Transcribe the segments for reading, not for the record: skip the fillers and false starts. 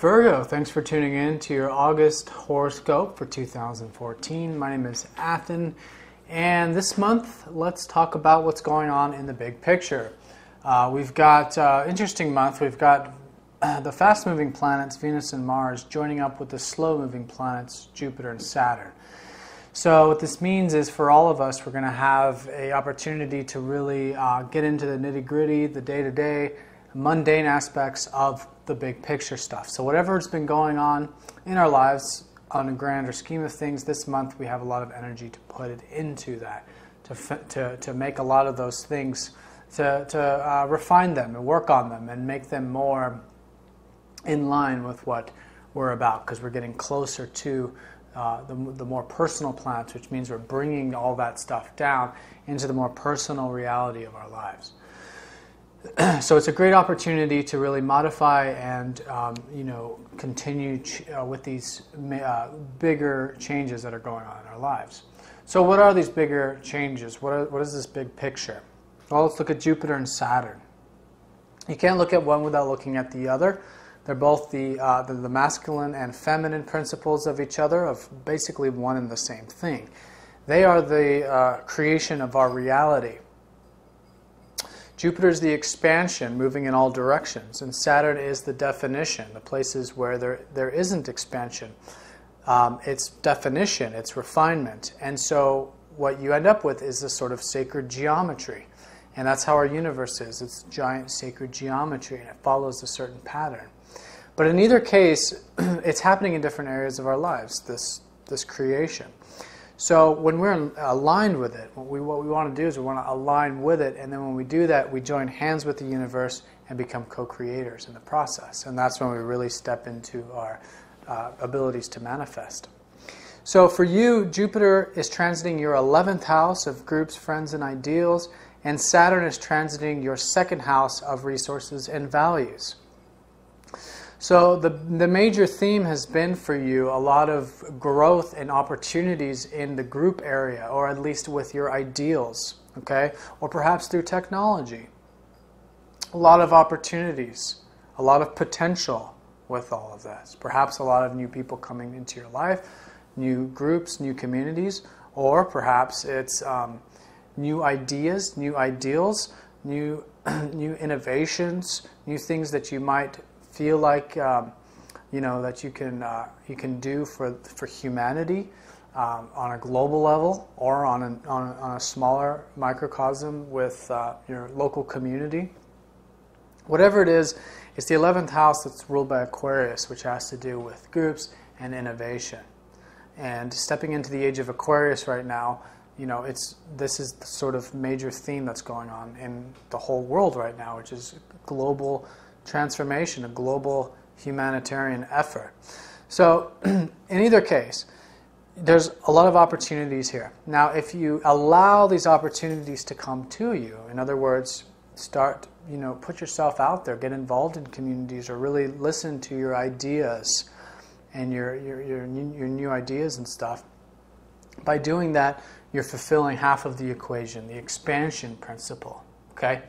Virgo, thanks for tuning in to your August horoscope for 2014. My name is Athen, and this month let's talk about what's going on in the big picture. We've got interesting month. We've got the fast-moving planets Venus and Mars joining up with the slow-moving planets Jupiter and Saturn. So what this means is for all of us, we're going to have an opportunity to really get into the nitty-gritty, the day-to-day, mundane aspects of the big picture stuff. So whatever's been going on in our lives on a grander scheme of things, this month we have a lot of energy to put it into that, to make a lot of those things, to refine them and work on them and make them more in line with what we're about, because we're getting closer to the more personal planets, which means we're bringing all that stuff down into the more personal reality of our lives. So it's a great opportunity to really modify and continue with these bigger changes that are going on in our lives. So what are these bigger changes? What is this big picture? Well, let's look at Jupiter and Saturn. You can't look at one without looking at the other. They're both the masculine and feminine principles of each other, of basically one and the same thing. They are the creation of our reality. Jupiter is the expansion, moving in all directions, and Saturn is the definition, the places where there isn't expansion. It's definition, it's refinement, and so what you end up with is this sort of sacred geometry, and that's how our universe is. It's giant sacred geometry, and it follows a certain pattern. But in either case, it's happening in different areas of our lives, this creation. So when we're aligned with it, what we want to do is we want to align with it, and then when we do that, we join hands with the universe and become co-creators in the process. And that's when we really step into our abilities to manifest. So for you, Jupiter is transiting your 11th house of groups, friends, and ideals, and Saturn is transiting your 2nd house of resources and values. So the major theme has been for you a lot of growth and opportunities in the group area, or at least with your ideals, okay? Or perhaps through technology. A lot of opportunities, a lot of potential with all of this. Perhaps a lot of new people coming into your life, new groups, new communities, or perhaps it's new ideas, new ideals, new innovations, new things that you might feel like that you can do for humanity on a global level, or on a smaller microcosm with your local community. Whatever it is, it's the 11th house that's ruled by Aquarius, which has to do with groups and innovation. And stepping into the age of Aquarius right now, this is the sort of major theme that's going on in the whole world right now, which is global transformation, a global humanitarian effort. So in either case, there's a lot of opportunities here. Now, if you allow these opportunities to come to you, in other words, put yourself out there, get involved in communities, or really listen to your ideas and your new ideas and stuff. By doing that, you're fulfilling half of the equation, the expansion principle. Okay?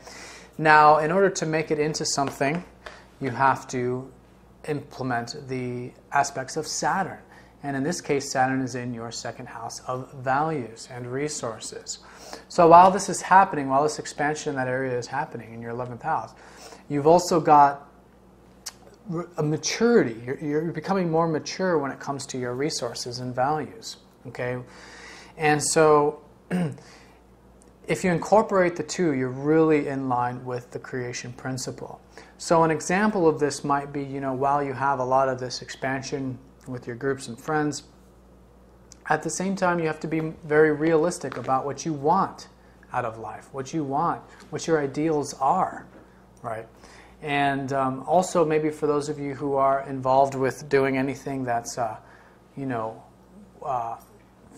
Now, in order to make it into something, you have to implement the aspects of Saturn. And in this case, Saturn is in your 2nd house of values and resources. So while this is happening, while this expansion in that area is happening in your 11th house, you've also got a maturity. You're becoming more mature when it comes to your resources and values. Okay? And so if you incorporate the two, you're really in line with the creation principle. So an example of this might be, while you have a lot of this expansion with your groups and friends, at the same time you have to be very realistic about what you want out of life, what you want, what your ideals are, right? And also maybe for those of you who are involved with doing anything that's,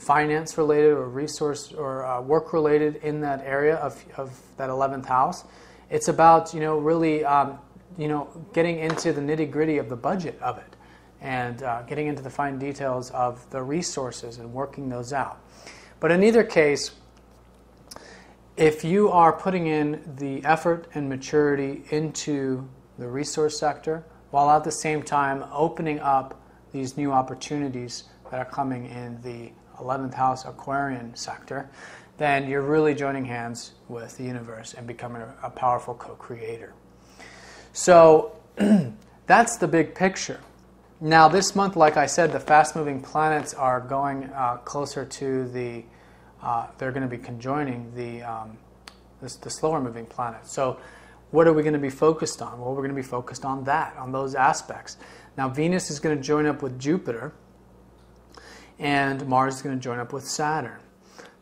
finance related or resource or work related in that area of that 11th house. It's about, really, getting into the nitty-gritty of the budget of it, and getting into the fine details of the resources and working those out. But in either case, if you are putting in the effort and maturity into the resource sector, while at the same time opening up these new opportunities that are coming in the 11th house Aquarian sector, then you're really joining hands with the universe and becoming a powerful co-creator. So that's the big picture. Now this month, like I said, the fast-moving planets are going closer to the, they're going to be conjoining the slower-moving planets. So what are we going to be focused on? Well, we're going to be focused on that, on those aspects. Now Venus is going to join up with Jupiter, and Mars is going to join up with Saturn.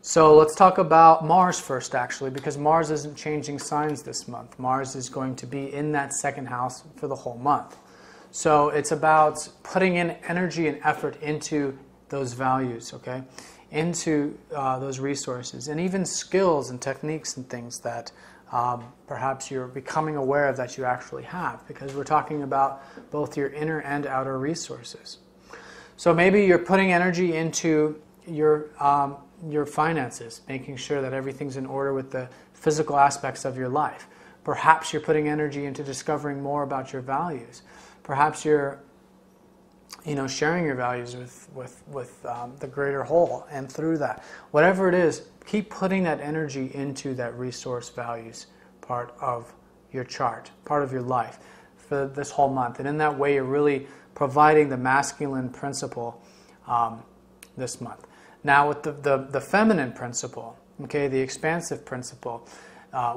So let's talk about Mars first, actually, because Mars isn't changing signs this month. Mars is going to be in that second house for the whole month. So it's about putting in energy and effort into those values, okay? Into those resources, and even skills and techniques and things that perhaps you're becoming aware of that you actually have, because we're talking about both your inner and outer resources. So maybe you're putting energy into your finances, making sure that everything's in order with the physical aspects of your life. Perhaps you're putting energy into discovering more about your values. Perhaps you're, sharing your values with the greater whole, and through that, whatever it is, keep putting that energy into that resource values part of your chart, part of your life for this whole month. And in that way, you're really providing the masculine principle this month. Now with the feminine principle, okay, the expansive principle,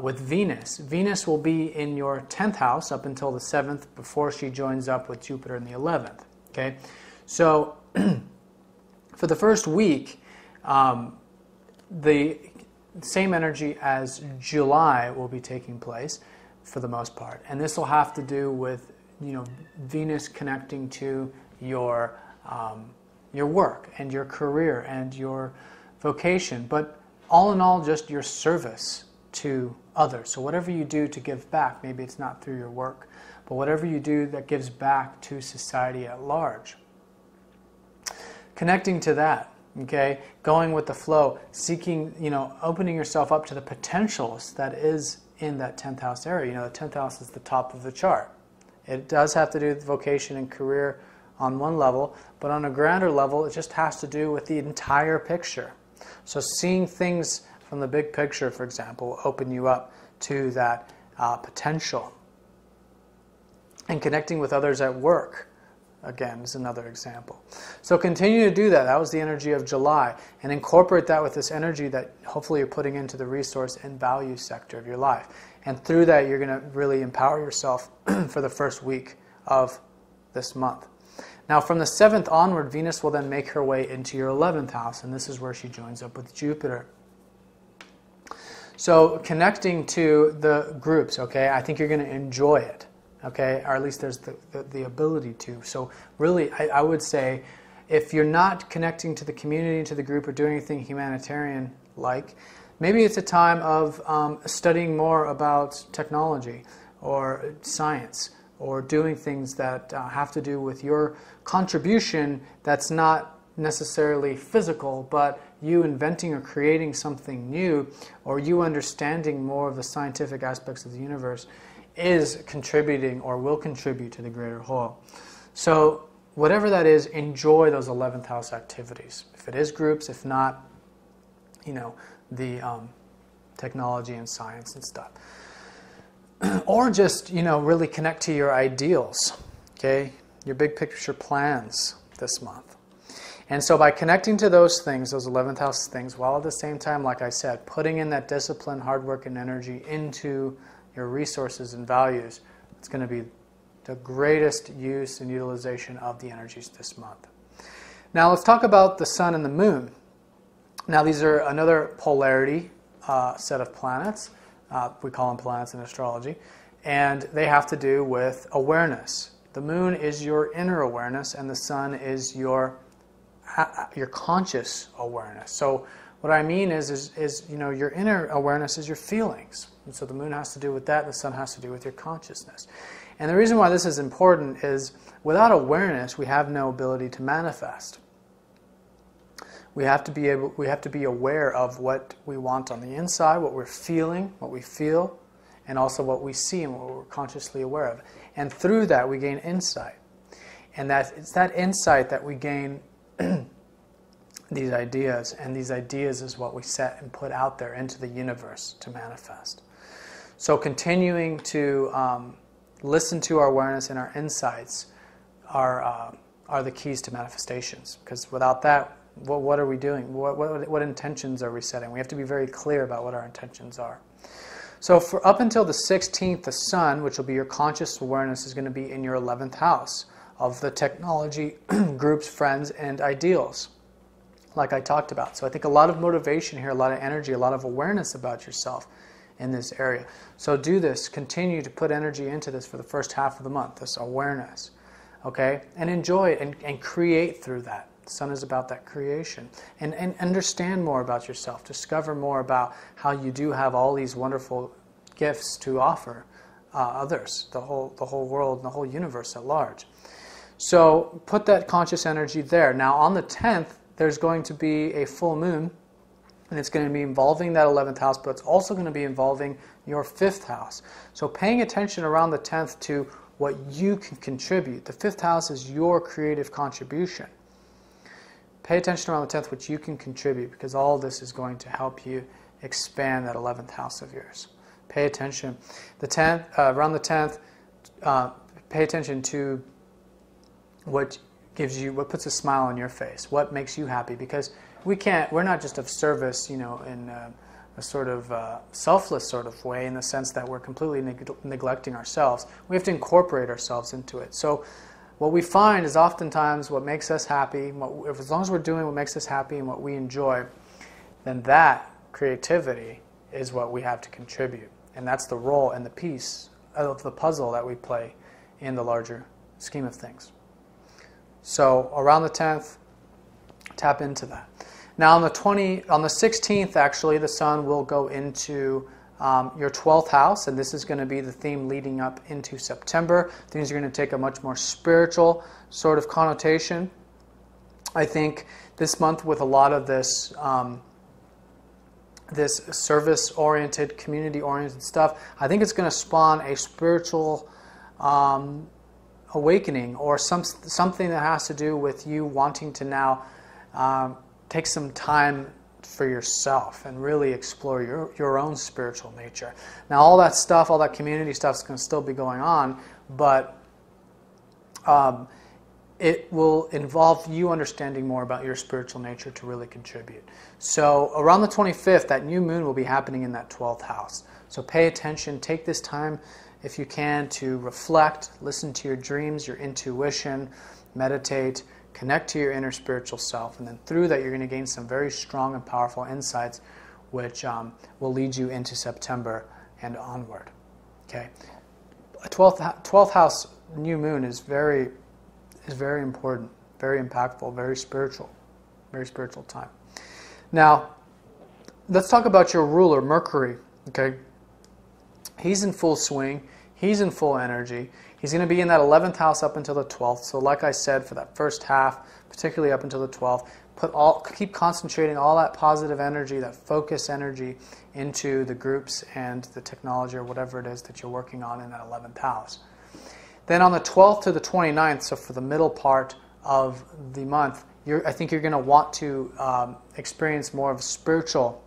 with Venus. Venus will be in your 10th house up until the 7th before she joins up with Jupiter in the 11th. Okay, so for the first week, the same energy as July will be taking place for the most part, and this will have to do with Venus connecting to your work and your career and your vocation, but all in all, just your service to others. So whatever you do to give back, maybe it's not through your work, but whatever you do that gives back to society at large. Connecting to that, okay, going with the flow, seeking, opening yourself up to the potentials that is in that 10th house area. The 10th house is the top of the chart. It does have to do with vocation and career on one level, but on a grander level, it just has to do with the entire picture. So seeing things from the big picture, for example, will open you up to that potential. And connecting with others at work, again, is another example. So continue to do that. That was the energy of July. And incorporate that with this energy that hopefully you're putting into the resource and value sector of your life. And through that, you're going to really empower yourself for the first week of this month. Now, from the 7th onward, Venus will then make her way into your 11th house, and this is where she joins up with Jupiter. So connecting to the groups, okay, I think you're going to enjoy it, okay, or at least there's the ability to. So really, I would say, if you're not connecting to the community, to the group, or doing anything humanitarian-like, maybe it's a time of studying more about technology or science, or doing things that have to do with your contribution that's not necessarily physical, but you inventing or creating something new, or you understanding more of the scientific aspects of the universe is contributing or will contribute to the greater whole. So whatever that is, enjoy those 11th house activities. If it is groups, if not, the technology and science and stuff. Or just, really connect to your ideals, okay? Your big picture plans this month. And so by connecting to those things, those 11th house things, while at the same time, like I said, putting in that discipline, hard work, and energy into your resources and values, it's going to be the greatest use and utilization of the energies this month. Now let's talk about the sun and the moon. Now these are another polarity set of planets. We call them planets in astrology, and they have to do with awareness. The moon is your inner awareness, and the sun is your your conscious awareness. So what I mean is your inner awareness is your feelings. And so the moon has to do with that, the sun has to do with your consciousness. And the reason why this is important is without awareness, we have no ability to manifest. We have to be aware of what we want on the inside, what we're feeling, what we feel, and also what we see and what we're consciously aware of. And through that, we gain insight. And it's that insight that we gain these ideas, and these ideas is what we set and put out there into the universe to manifest. So continuing to listen to our awareness and our insights are the keys to manifestations. Because without that, what are we doing? What intentions are we setting? We have to be very clear about what our intentions are. So for up until the 16th, the sun, which will be your conscious awareness, is going to be in your 11th house of the technology, groups, friends, and ideals, like I talked about. So I think a lot of motivation here, a lot of energy, a lot of awareness about yourself in this area. So do this. Continue to put energy into this for the first half of the month, this awareness. Okay? And enjoy it and create through that. The sun is about that creation. And understand more about yourself. Discover more about how you do have all these wonderful gifts to offer others, the whole world, and the whole universe at large. So put that conscious energy there. Now on the 10th, there's going to be a full moon, and it's going to be involving that 11th house, but it's also going to be involving your 5th house. So paying attention around the 10th to what you can contribute. The 5th house is your creative contribution. Pay attention around the 10th what you can contribute, because all this is going to help you expand that 11th house of yours. Pay attention. The 10th, around the 10th, pay attention to what puts a smile on your face, what makes you happy, because we're not just of service, in a sort of selfless sort of way, in the sense that we're completely neglecting ourselves. We have to incorporate ourselves into it. So what we find is oftentimes what makes us happy, as long as we're doing what makes us happy and what we enjoy, then that creativity is what we have to contribute. And that's the role and the piece of the puzzle that we play in the larger scheme of things. So around the 10th, tap into that. Now on the 16th, actually, the sun will go into your 12th house, and this is going to be the theme leading up into September. Things are going to take a much more spiritual sort of connotation. I think this month, with a lot of this this service-oriented, community-oriented stuff, I think it's going to spawn a spiritual awakening, or something that has to do with you wanting to now take some time for yourself and really explore your own spiritual nature. Now all that stuff, all that community stuff is going to still be going on, but it will involve you understanding more about your spiritual nature to really contribute. So around the 25th, that new moon will be happening in that 12th house. So pay attention, take this time if you can to reflect, listen to your dreams, your intuition, meditate, connect to your inner spiritual self, and then through that you're going to gain some very strong and powerful insights which will lead you into September and onward. Okay, a 12th house new moon is very important, very impactful, very spiritual time. Now, let's talk about your ruler, Mercury. Okay, he's in full swing. He's in full energy. He's going to be in that 11th house up until the 12th. So like I said, for that first half, particularly up until the 12th, keep concentrating all that positive energy, that focus energy into the groups and the technology or whatever it is that you're working on in that 11th house. Then on the 12th to the 29th, so for the middle part of the month, I think you're going to want to experience more of a spiritual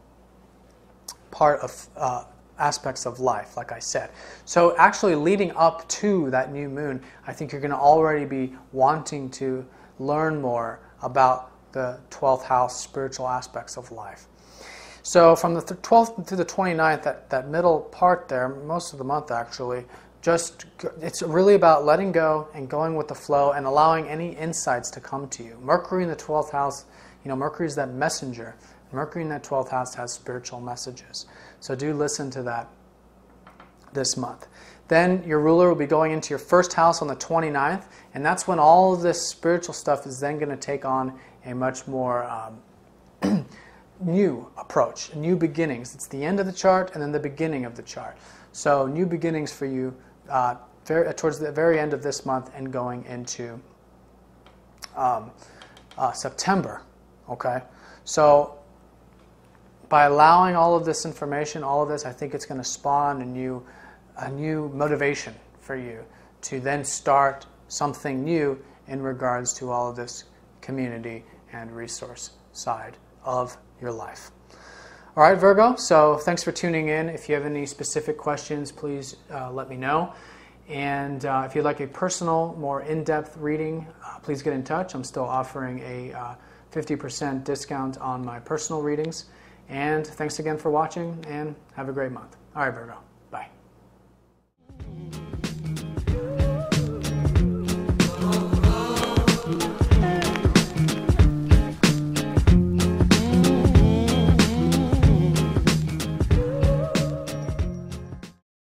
part of aspects of life, like I said. So actually leading up to that new moon, I think you're going to already be wanting to learn more about the 12th house spiritual aspects of life. So from the 12th to the 29th, that middle part there, most of the month actually, it's really about letting go and going with the flow and allowing any insights to come to you. Mercury in the 12th house, Mercury is that messenger. Mercury in that 12th house has spiritual messages. So do listen to that this month. Then your ruler will be going into your first house on the 29th, and that's when all of this spiritual stuff is then going to take on a much more new approach, new beginnings. It's the end of the chart and then the beginning of the chart. So new beginnings for you towards the very end of this month and going into September. Okay, so by allowing all of this information, all of this, I think it's going to spawn a new motivation for you to then start something new in regards to all of this community and resource side of your life. All right, Virgo, so thanks for tuning in. If you have any specific questions, please let me know. And if you'd like a personal, more in-depth reading, please get in touch. I'm still offering a 50% discount on my personal readings. And thanks again for watching, and have a great month. All right, Virgo.